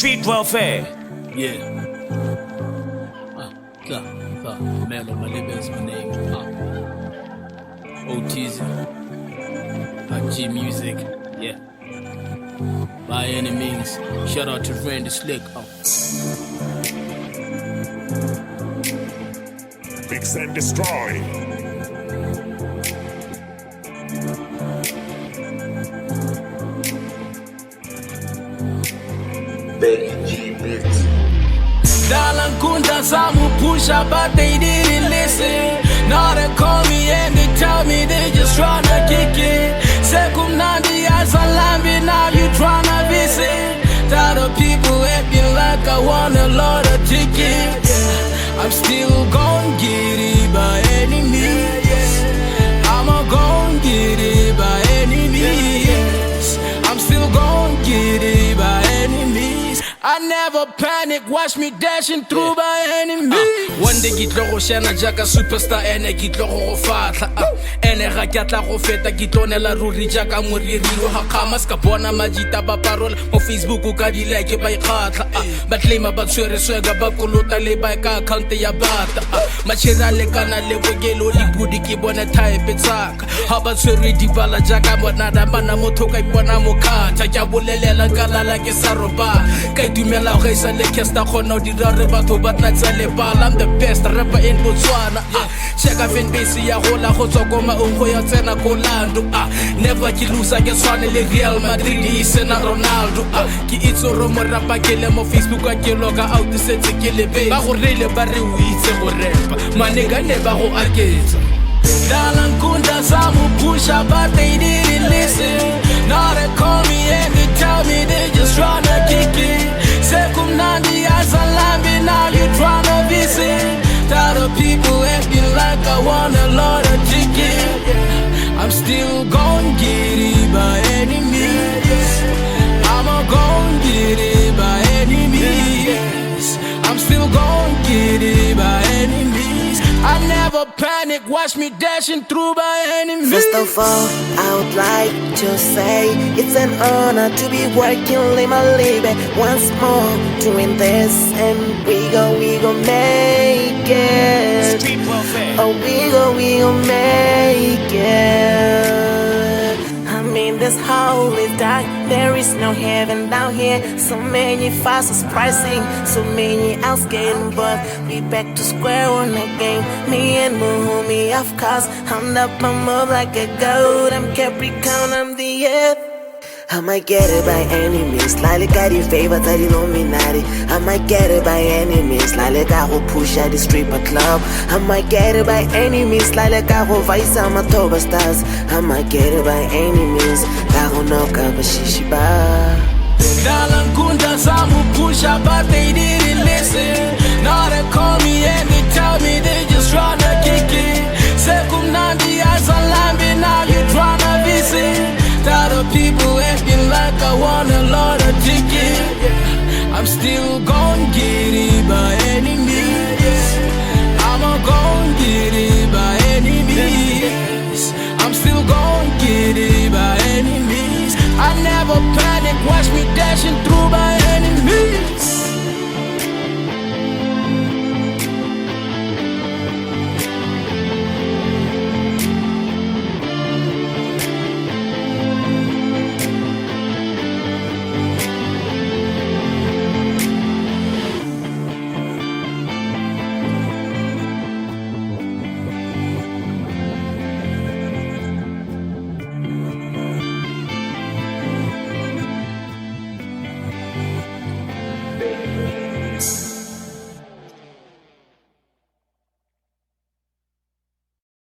Street welfare. Yeah. Tlamelo Malebe is my name. OTZ. G Music. Yeah. By any means. Shout out to Randy Slick. Fix and destroy. Dalang kunda samu pusha, but they didn't listen. Now they call me and they tell me they just tryna kick it. Sekum nandi asalambi, now you tryna visit. Tired of people acting like I want a lot of tickets. I'm still gon' get it by any means. I'ma gon' get it by any means. I'm still gon' get it by any means. I never panic, watch me dashing through by any means. One day gitlo go shana jaka superstar, ene gitlo go fatla. Ene ga kyatla go feta gitlonela ruri jaka moriri ha kama ska bona majita ba parola mo Facebook ka di like ba ikhatla. Ba claim ba tswere swega ba kolota le ba ka account ya bata. Machira le kana le bogelo di budi ki bona type tsaka. Ha ba tswere di bala jaka bona da bana motho ka bona mokhatha ya bolelela kalala ke sa roba. Dumela go isa le kesta khona di rare batho ba tla tsale bala. I'm the best rapper in Botswana. Check a fan base ya gola go tswa ko maungo ya tsena ko lando. Never ki loser ke tshwane le Real Madrid isena Ronaldo. Ki itso ro mo rapa ke le mo Facebook a ke loga out setse ke le be ba go rele ba re o itse go rapa manega ne ba go aketsa. Dalang kunda samu pusha, but they didn't listen. Now they call me and they tell me they just tryna kick it. Sekum nandi asalambi, now you tryna visit. Tired of people acting like I want a lot of tickets. I'm still gon' get it by any means. I'ma gon' get it by any means. I'm still gon' get it by any means. I never panic, watch me dashing through by any means. First of all, I would like to say it's an honor to be working Tlamelo Malebe once more, doing this, and we gon' make it. Street welfare. Oh, we gon' make it. I mean, this hole is dark, there is no heaven down here. So many fasters pricing, so many else getting but we back to square one again. Me and my homie, of course, I'm up, I'm up like a goat. I'm Capricorn, I'm the earth. I might get it by any means, slightly got in favor, that Illuminati. I might get it by any means, slightly got go push at the stripper club. I might get it by any means, slightly got go vice on my Toba stars. I might get it by any means, got go knock up a shishiba. Dalang kunda samu pusha, but they didn't listen. Now they call me and they tell me they just tryna kick it. Sekum nandi asalambi, now you tryna visit. Tired of people acting like I want a lot of tickets. I'm still going.